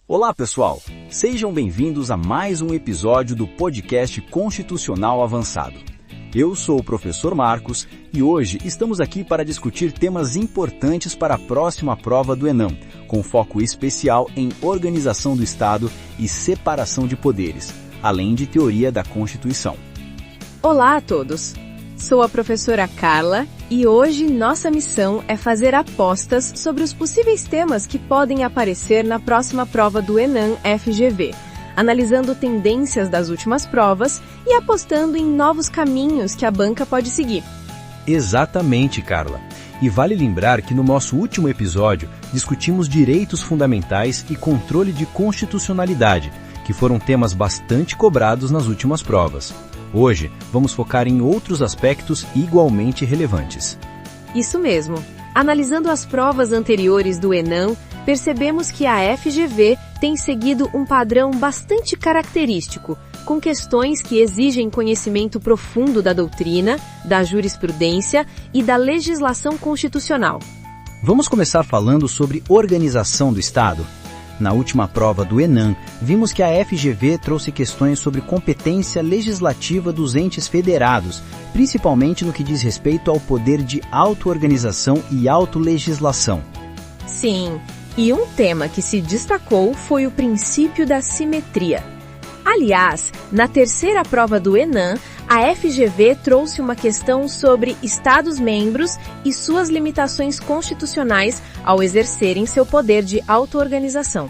Olá, pessoal! Sejam bem-vindos a mais um episódio do podcast Constitucional Avançado. Eu sou o professor Marcos e hoje estamos aqui para discutir temas importantes para a próxima prova do Enem, com foco especial em organização do Estado e separação de poderes, além de teoria da Constituição. Olá a todos! Sou a professora Carla e hoje nossa missão é fazer apostas sobre os possíveis temas que podem aparecer na próxima prova do Enem FGV, analisando tendências das últimas provas e apostando em novos caminhos que a banca pode seguir. Exatamente, Carla. E vale lembrar que no nosso último episódio discutimos direitos fundamentais e controle de constitucionalidade, que foram temas bastante cobrados nas últimas provas. Hoje, vamos focar em outros aspectos igualmente relevantes. Isso mesmo. Analisando as provas anteriores do Enem, percebemos que a FGV tem seguido um padrão bastante característico, com questões que exigem conhecimento profundo da doutrina, da jurisprudência e da legislação constitucional. Vamos começar falando sobre organização do Estado? Na última prova do Enem, vimos que a FGV trouxe questões sobre competência legislativa dos entes federados, principalmente no que diz respeito ao poder de auto-organização e autolegislação. Sim, e um tema que se destacou foi o princípio da simetria. Aliás, na terceira prova do Enem, a FGV trouxe uma questão sobre Estados-membros e suas limitações constitucionais ao exercerem seu poder de auto-organização.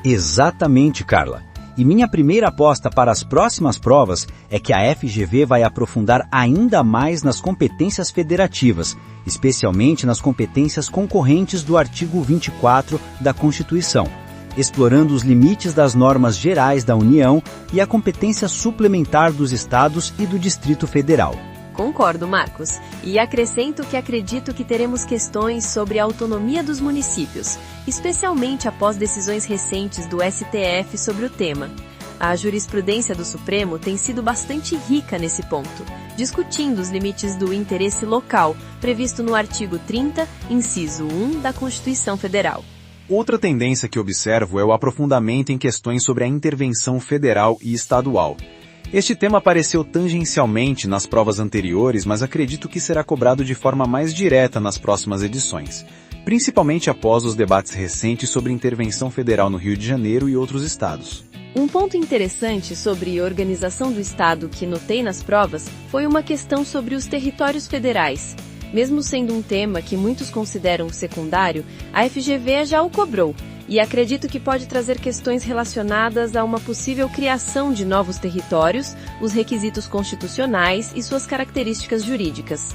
Exatamente, Carla. E minha primeira aposta para as próximas provas é que a FGV vai aprofundar ainda mais nas competências federativas, especialmente nas competências concorrentes do artigo 24 da Constituição, explorando os limites das normas gerais da União e a competência suplementar dos Estados e do Distrito Federal. Concordo, Marcos. E acrescento que acredito que teremos questões sobre a autonomia dos municípios, especialmente após decisões recentes do STF sobre o tema. A jurisprudência do Supremo tem sido bastante rica nesse ponto, discutindo os limites do interesse local, previsto no artigo 30, inciso 1 da Constituição Federal. Outra tendência que observo é o aprofundamento em questões sobre a intervenção federal e estadual. Este tema apareceu tangencialmente nas provas anteriores, mas acredito que será cobrado de forma mais direta nas próximas edições, principalmente após os debates recentes sobre intervenção federal no Rio de Janeiro e outros estados. Um ponto interessante sobre organização do Estado que notei nas provas foi uma questão sobre os territórios federais. Mesmo sendo um tema que muitos consideram secundário, a FGV já o cobrou, e acredito que pode trazer questões relacionadas a uma possível criação de novos territórios, os requisitos constitucionais e suas características jurídicas.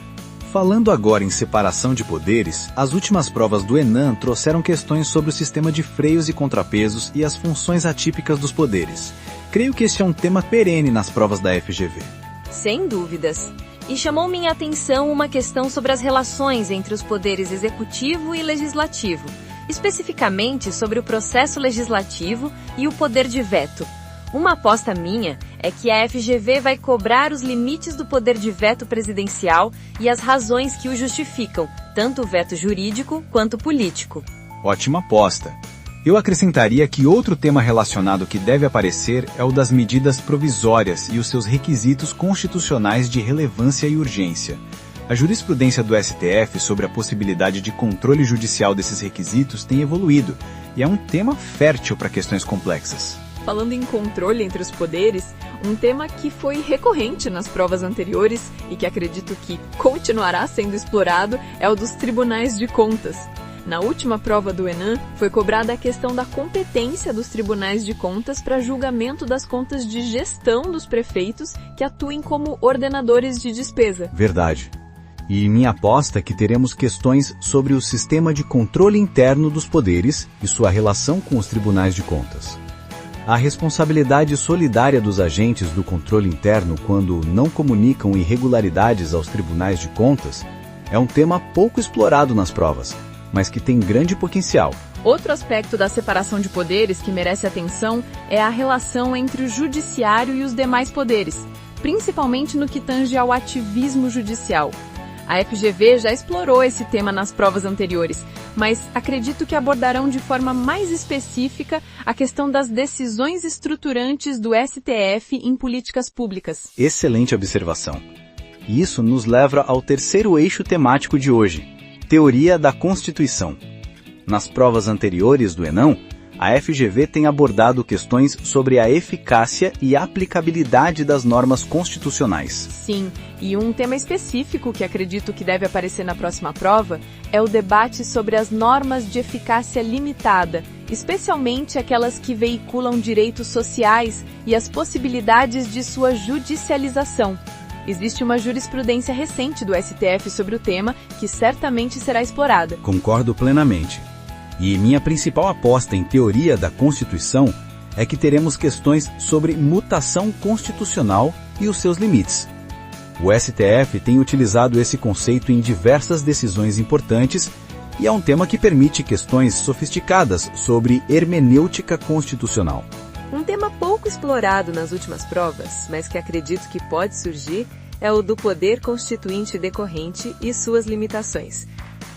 Falando agora em separação de poderes, as últimas provas do Enem trouxeram questões sobre o sistema de freios e contrapesos e as funções atípicas dos poderes. Creio que este é um tema perene nas provas da FGV. Sem dúvidas. E chamou minha atenção uma questão sobre as relações entre os poderes executivo e legislativo, especificamente sobre o processo legislativo e o poder de veto. Uma aposta minha é que a FGV vai cobrar os limites do poder de veto presidencial e as razões que o justificam, tanto o veto jurídico quanto político. Ótima aposta! Eu acrescentaria que outro tema relacionado que deve aparecer é o das medidas provisórias e os seus requisitos constitucionais de relevância e urgência. A jurisprudência do STF sobre a possibilidade de controle judicial desses requisitos tem evoluído, e é um tema fértil para questões complexas. Falando em controle entre os poderes, um tema que foi recorrente nas provas anteriores e que acredito que continuará sendo explorado é o dos tribunais de contas. Na última prova do Enem, foi cobrada a questão da competência dos tribunais de contas para julgamento das contas de gestão dos prefeitos que atuem como ordenadores de despesa. Verdade. E minha aposta é que teremos questões sobre o sistema de controle interno dos poderes e sua relação com os tribunais de contas. A responsabilidade solidária dos agentes do controle interno quando não comunicam irregularidades aos tribunais de contas é um tema pouco explorado nas provas, mas que tem grande potencial. Outro aspecto da separação de poderes que merece atenção é a relação entre o judiciário e os demais poderes, principalmente no que tange ao ativismo judicial. A FGV já explorou esse tema nas provas anteriores, mas acredito que abordarão de forma mais específica a questão das decisões estruturantes do STF em políticas públicas. Excelente observação. E isso nos leva ao terceiro eixo temático de hoje, teoria da Constituição. Nas provas anteriores do ENAM, a FGV tem abordado questões sobre a eficácia e aplicabilidade das normas constitucionais. Sim, e um tema específico que acredito que deve aparecer na próxima prova é o debate sobre as normas de eficácia limitada, especialmente aquelas que veiculam direitos sociais e as possibilidades de sua judicialização. Existe uma jurisprudência recente do STF sobre o tema que certamente será explorada. Concordo plenamente. E minha principal aposta em teoria da Constituição é que teremos questões sobre mutação constitucional e os seus limites. O STF tem utilizado esse conceito em diversas decisões importantes e é um tema que permite questões sofisticadas sobre hermenêutica constitucional. Um tema pouco explorado nas últimas provas, mas que acredito que pode surgir, é o do poder constituinte decorrente e suas limitações.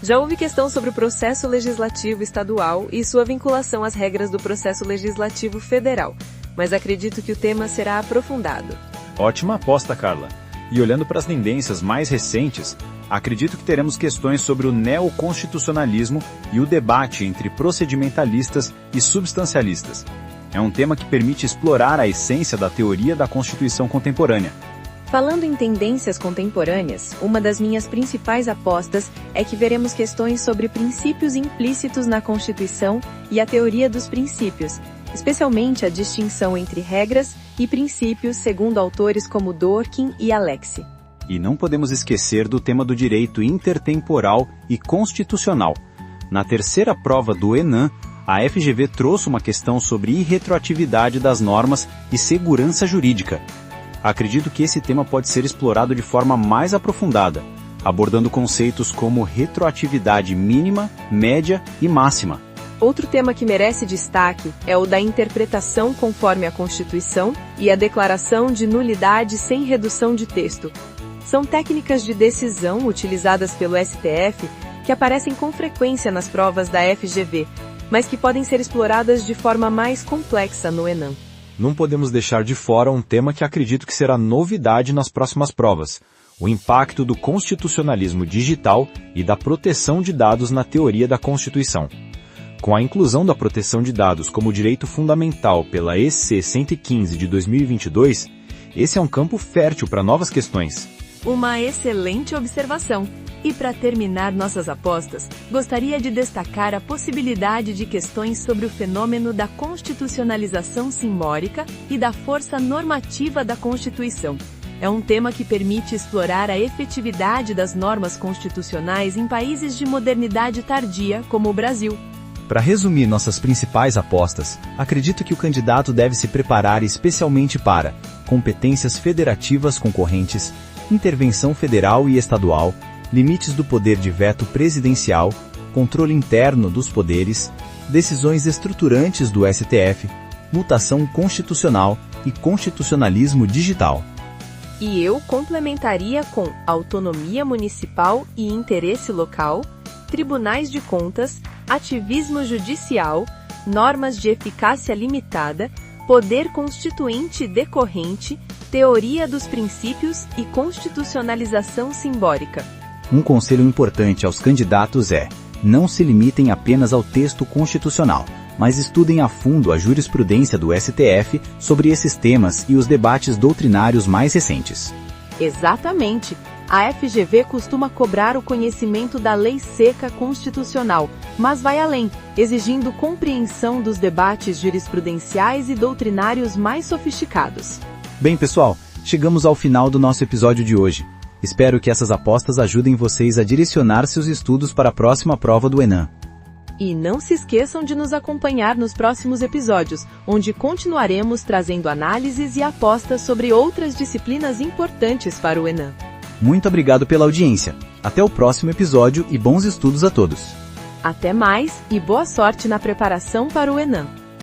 Já houve questão sobre o processo legislativo estadual e sua vinculação às regras do processo legislativo federal, mas acredito que o tema será aprofundado. Ótima aposta, Carla. E olhando para as tendências mais recentes, acredito que teremos questões sobre o neoconstitucionalismo e o debate entre procedimentalistas e substancialistas. É um tema que permite explorar a essência da teoria da Constituição contemporânea. Falando em tendências contemporâneas, uma das minhas principais apostas é que veremos questões sobre princípios implícitos na Constituição e a teoria dos princípios, especialmente a distinção entre regras e princípios segundo autores como Dworkin e Alexi. E não podemos esquecer do tema do direito intertemporal e constitucional. Na terceira prova do ENAM, a FGV trouxe uma questão sobre irretroatividade das normas e segurança jurídica. Acredito que esse tema pode ser explorado de forma mais aprofundada, abordando conceitos como retroatividade mínima, média e máxima. Outro tema que merece destaque é o da interpretação conforme a Constituição e a declaração de nulidade sem redução de texto. São técnicas de decisão utilizadas pelo STF que aparecem com frequência nas provas da FGV, mas que podem ser exploradas de forma mais complexa no ENAM. Não podemos deixar de fora um tema que acredito que será novidade nas próximas provas: o impacto do constitucionalismo digital e da proteção de dados na teoria da Constituição. Com a inclusão da proteção de dados como direito fundamental pela EC 115 de 2022, esse é um campo fértil para novas questões. Uma excelente observação. E para terminar nossas apostas, gostaria de destacar a possibilidade de questões sobre o fenômeno da constitucionalização simbólica e da força normativa da Constituição. É um tema que permite explorar a efetividade das normas constitucionais em países de modernidade tardia, como o Brasil. Para resumir nossas principais apostas, acredito que o candidato deve se preparar especialmente para competências federativas concorrentes, intervenção federal e estadual, limites do poder de veto presidencial, controle interno dos poderes, decisões estruturantes do STF, mutação constitucional e constitucionalismo digital. E eu complementaria com autonomia municipal e interesse local, tribunais de contas, ativismo judicial, normas de eficácia limitada, poder constituinte decorrente, teoria dos princípios e constitucionalização simbólica. Um conselho importante aos candidatos é: não se limitem apenas ao texto constitucional, mas estudem a fundo a jurisprudência do STF sobre esses temas e os debates doutrinários mais recentes. Exatamente! A FGV costuma cobrar o conhecimento da lei seca constitucional, mas vai além, exigindo compreensão dos debates jurisprudenciais e doutrinários mais sofisticados. Bem, pessoal, chegamos ao final do nosso episódio de hoje. Espero que essas apostas ajudem vocês a direcionar seus estudos para a próxima prova do ENAM. E não se esqueçam de nos acompanhar nos próximos episódios, onde continuaremos trazendo análises e apostas sobre outras disciplinas importantes para o ENAM. Muito obrigado pela audiência. Até o próximo episódio e bons estudos a todos. Até mais e boa sorte na preparação para o ENAM.